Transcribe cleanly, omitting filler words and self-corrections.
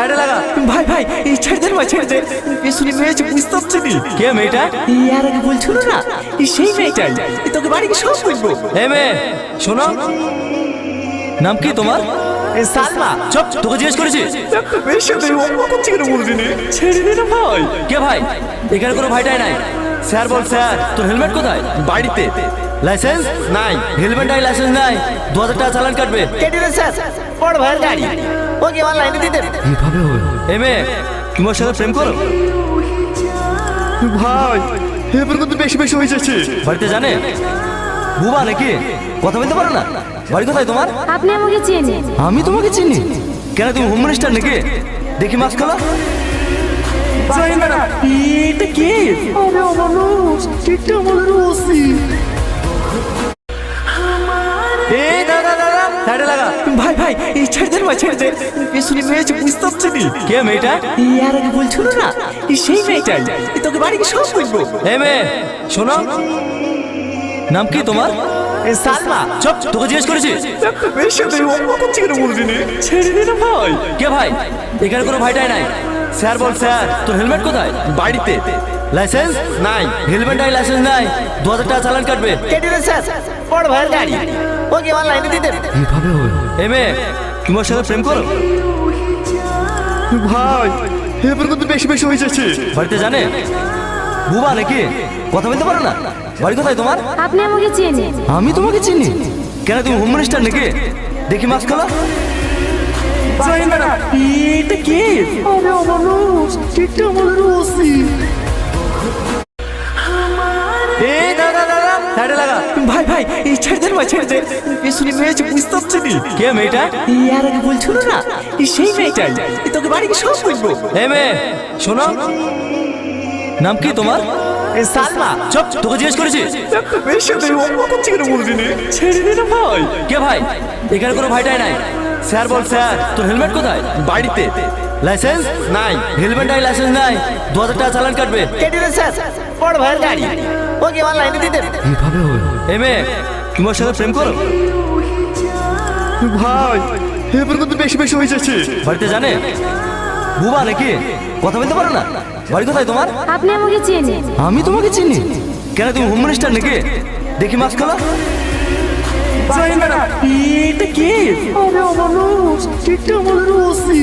সাইডে লাগা। ভাই ভাই এই ছেড়ে দে ভাই ছেড়ে দে। শুনি মেয়েছে বুঝতে পারছি নি। কে মেয়েটা? আর আগে বলছিল না সেই মেয়েটাই। তোকে বাড়ি কি সব বলবো। এই মেয়ে শোনো, নাম কি তোমার? সালমা। চুপ, তোকে জিজ্ঞেস করেছি। বেশি তুই অন্য করছি কেন বলবি নি? ছেড়ে দে না ভাই। কে ভাই? এখানে কোনো ভাইটাই নাই। স্যার বল স্যার। তোর হেলমেট কোথায়? বাড়িতে। লাইসেন্স নাই। হেলমেট নাই, লাইসেন্স নাই, 2000 টাকা চালান কাটবে। কেটে দে স্যার। বড় ভাইয়ের গাড়ি। ওকে অনলাইনে দিতে। কিভাবে হবে? এই মেয়ে তোমার সাথে প্রেম করো? ভাই এবার কিন্তু বেশি বেশি হয়ে যাচ্ছে। বাড়িতে জানে? বুবা নাকি? কথা বলতে পারো না? বাড়ি কোথায় তোমার? আপনি আমাকে চেনেন? আমি তোমাকে চিনি। কেন তুমি হোম মিনিস্টার নাকি? দেখি মাস্ক খোলা। জানি না এটা কে? আরে মানুষ এটা আমাদের ওসি। এই দাদা দাদা সাইডে লাগা। ভাই ভাই এই ছেড়ে দে ভাই ছেড়ে দে। শুনি মেয়েছে বুঝতে পারছি নি। কে মেয়েটা? আর আগে বলছিল না সেই মেয়েটাই। তোকে বাড়ি কি সব বলবো। এই মেয়ে শোনো, নাম কি তোমার? সালমা। চুপ, তোকে জিজ্ঞেস করেছি। বেশি তুই অন্য করছি কেন বলবি নি? ছেড়ে দে না ভাই। কে ভাই? এখানে কোনো ভাইটাই নাই। স্যার বল স্যার। তোর হেলমেট কোথায়? বাড়িতে। লাইসেন্স নাই। হেলমেট নাই, লাইসেন্স নাই, 2000 টাকা চালান কাটবে। কেটে দে স্যার। বড় ভাইয়ের গাড়ি। ওকে অনলাইনে দিতে। কিভাবে হবে? এই মেয়ে তোমার সাথে প্রেম করো? ভাই এবার কিন্তু বেশি বেশি হয়ে যাচ্ছে। বাড়িতে জানে? বুবা নাকি? কথা বলতে পারো না? বাড়ি কোথায় তোমার? আপনি আমাকে চেনেন? আমি তোমাকে চিনি। কেন তুমি হোম মিনিস্টার নাকি? দেখি মাস্ক খোলা। জানি না এটা কে? আরে মানুষ এটা আমাদের ওসি। এই দাদা দাদা সাইডে লাগা। ভাই ভাই এই ছেড়ে দে ভাই ছেড়ে দে। শুনি মেয়েছে বুঝতে পারছি নি। কে মেয়েটা? আর আগে বলছিল না সেই মেয়েটাই। তোকে বাড়ি কি সব বলবো। এই মেয়ে শোনো, নাম কি তোমার? সালমা। চুপ, তোকে জিজ্ঞেস করেছি। বেশি তুই অন্য করছি কেন বলবি নি? ছেড়ে দে না ভাই। কে ভাই? এখানে কোনো ভাইটাই নাই। স্যার বল স্যার। তোর হেলমেট কোথায়? বাড়িতে। লাইসেন্স নাই। হেলমেট নাই, লাইসেন্স নাই, 2000 টাকা চালান কাটবে। কেটে দে স্যার। বড় ভাইয়ের গাড়ি। ওকে অনলাইনে দিতে। কিভাবে হবে? এই মেয়ে তোমার সাথে প্রেম করো? ভাই এবার কিন্তু বেশি বেশি হয়ে যাচ্ছে। বাড়িতে জানে? বুবা নাকি? কথা বলতে পারো না? বাড়ি কোথায় তোমার? আপনি আমাকে চেনেন? আমি তোমাকে চিনি। কেন তুমি হোম মিনিস্টার নাকি? দেখি মাস্ক খোলা। জানি না এটা কে? আরে মানুষ এটা আমাদের ওসি।